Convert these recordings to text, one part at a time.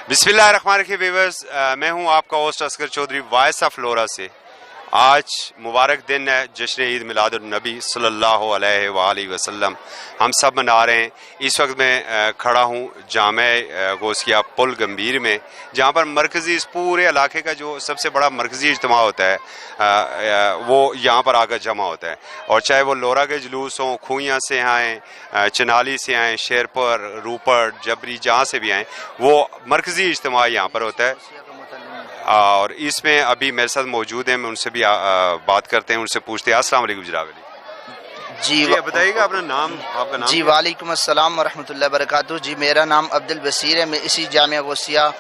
बिस्मिल्लाहिर्रहमानिर्रहीम व्यूअर्स, मैं हूं आपका host Asghar Chaudhry voice of Flora से। आज मुबारक दिन है, जश्न ईद मिलादुन्नबी सल्लल्लाहु अलैहि वसल्लम हम सब मना रहे हैं। इस वक्त मैं खड़ा हूं जामे गौसिया पुल गंभीर में, जहां पर मरकज़ी इस पूरे इलाके का जो सबसे बड़ा मरकज़ी इज्तिमा होता है वो यहाँ पर आकर जमा होता है। और चाहे वो लोरा के जुलूस हों, खूइयाँ से आएँ, चनाली से आएँ, शेरपुर, रूपड़, जबरी, जहाँ से भी आएँ, वो मरकज़ी इज्तिमा यहाँ पर होता है। और इसमें अभी मेरे साथ मौजूद हैं, मैं उनसे भी बात करते हैं, उनसे पूछते हैं। अस्सलाम वालेकुम जनाब अली जी, बताइएगा अपना नाम, आपका नाम। जी वालेकुम अस्सलाम व रहमतुल्लाहि व बरकातुहू। जी मेरा नाम अब्दुल बसीर है, मैं इसी जामिया गौसिया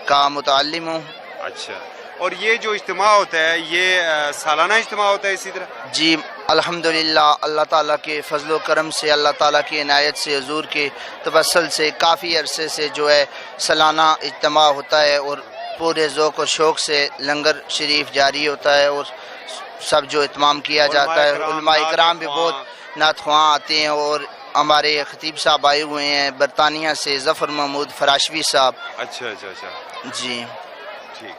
का मुताल्लिम हूँ। अच्छा, और ये जो इज्तिमा होता है ये सालाना इज्तिमा होता है इसी तरह? जी अल्हम्दुलिल्लाह, अल्लाह ताला के फजल करम से, अल्लाह ताला की इनायत से, हुजूर के तवस्सुल से काफ़ी अरसे से जो है सालाना इज्तिमा होता है और पूरे ज़ौक़ और शौक़ से लंगर शरीफ जारी होता है और सब जो इत्माम किया जाता है। उलमा इकराम भी बहुत नातख्वां आते हैं और हमारे खतीब साहब आए हुए हैं बरतानिया से, ज़फ़र महमूद फराशवी साहब। अच्छा अच्छा अच्छा जी ठीक।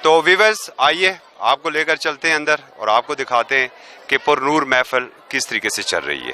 तो व्यूअर्स आइए आपको लेकर चलते हैं अंदर और आपको दिखाते हैं कि पुरनूर महफिल किस तरीके से चल रही है।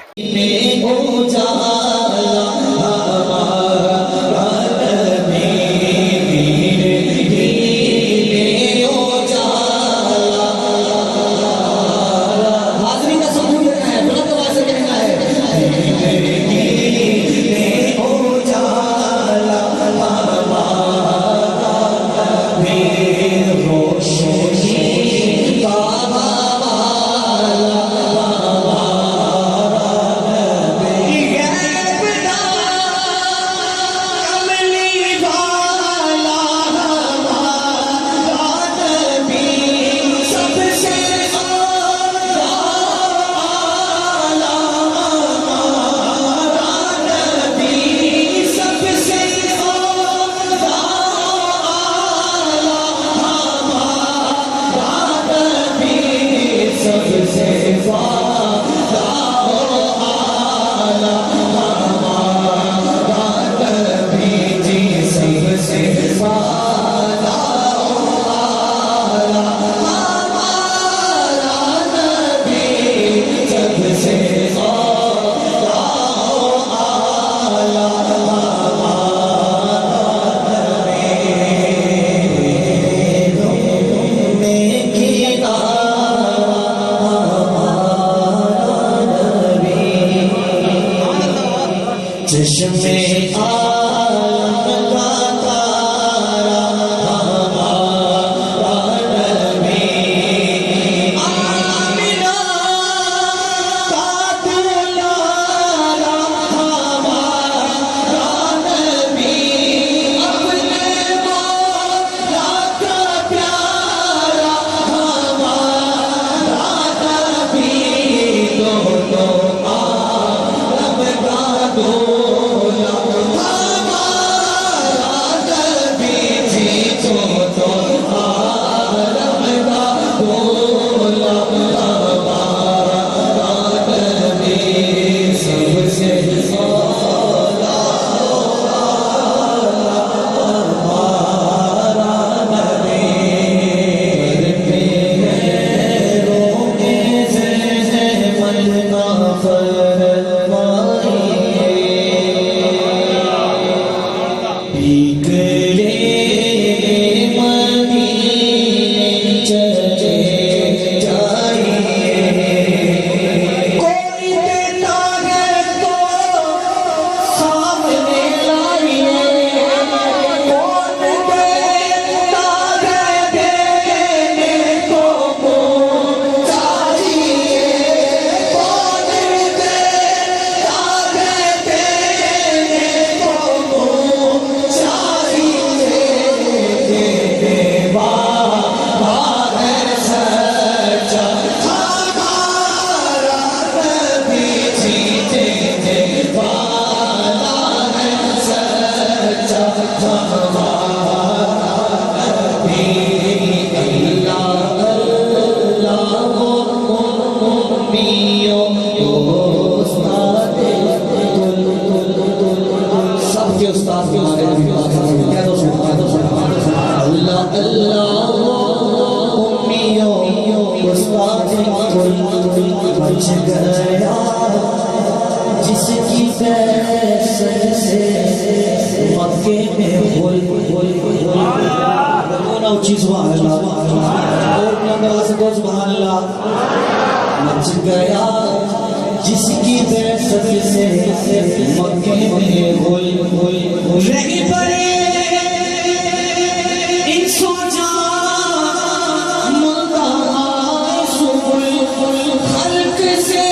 सबके उस्ताद میں بول بولنا اچھی سبحان اللہ اور بلند آواز سے سبحان اللہ مچ گیا جس کی دہشت سے مکے میں بول رہی پڑے ان سو جان ملتا آئے سبل خلق سے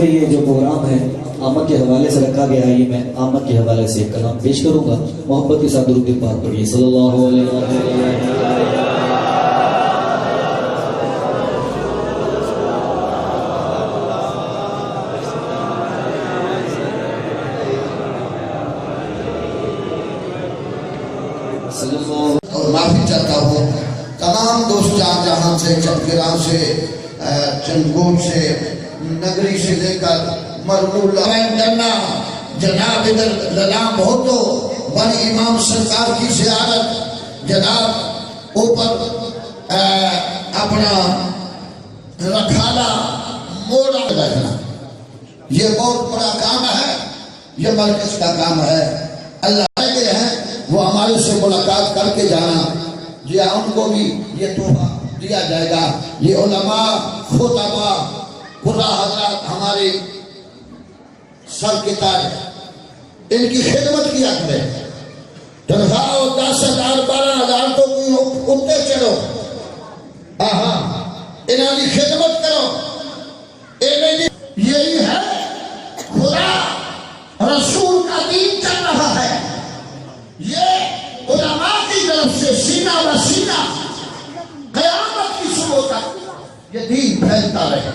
یہ جو پروگرام ہے آمد کے حوالے سے رکھا گیا ہے، یہ میں آمد کے حوالے سے ایک کلام پیش کروں گا، محبت کے ساتھ درود پاک پڑھیے صلی اللہ علیہ وسلم۔ اور معافی چاہتا ہوں تمام دوست جہاں سے چکگرام سے چنگوٹ سے نگری سے لے کر مرمول کرنا جناب ادھر للام ہو تو بڑی امام سرکار کی زیارت جناب اوپر اپنا رکھالا موڑا رکھنا، یہ بہت بڑا کام ہے، یہ مرکز کا کام ہے۔ اللہ کے ہیں وہ ہمارے سے ملاقات کر کے جانا، یا ان کو بھی یہ تحفہ دیا جائے گا۔ یہ علماء خطباء قرآ حضرات ہمارے سر کے تاج، ان کی خدمت کیا کرے، تنخواہ 10,000 12,000 تو کوئی اٹھتے چلو، انہوں کی خدمت کرو، یہی ہے خدا رسول کا دین چل رہا ہے۔ یہ علماء کی طرف سے سینہ و سینہ قیامت کی صبح تک یہ دین پھیلتا رہے،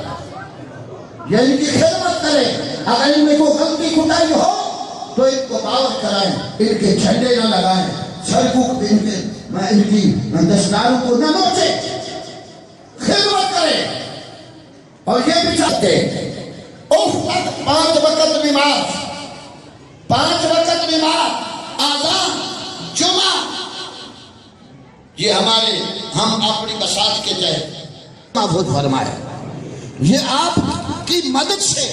یہ ان کی خدمت کرے۔ اگر ان میں کوئی غلطی کوتاہی ہو تو ان کو دعوت کرائیں، ان کے جھنڈے نہ لگائیں، سڑکوں میں ان کی دستاروں کو نہ نوچے، خدمت کرے۔ اور یہ بھی چاہتے پانچ وقت نماز آذان جمعہ، یہ ہمارے ہم اپنی بساط کے تحت محفوظ فرمائے۔ یہ آپ کی مدد سے،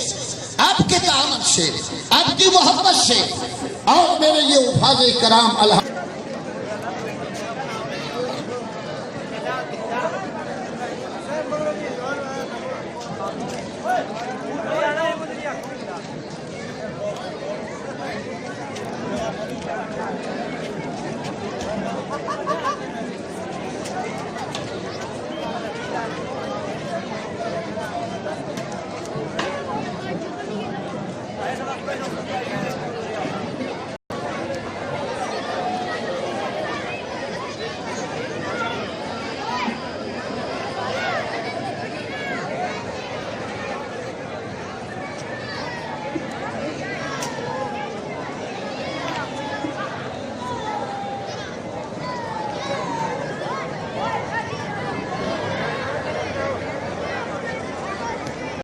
آپ کے تعاون سے، آپ کی محبت سے، اور میرے یہ حفاظ کرام اللہ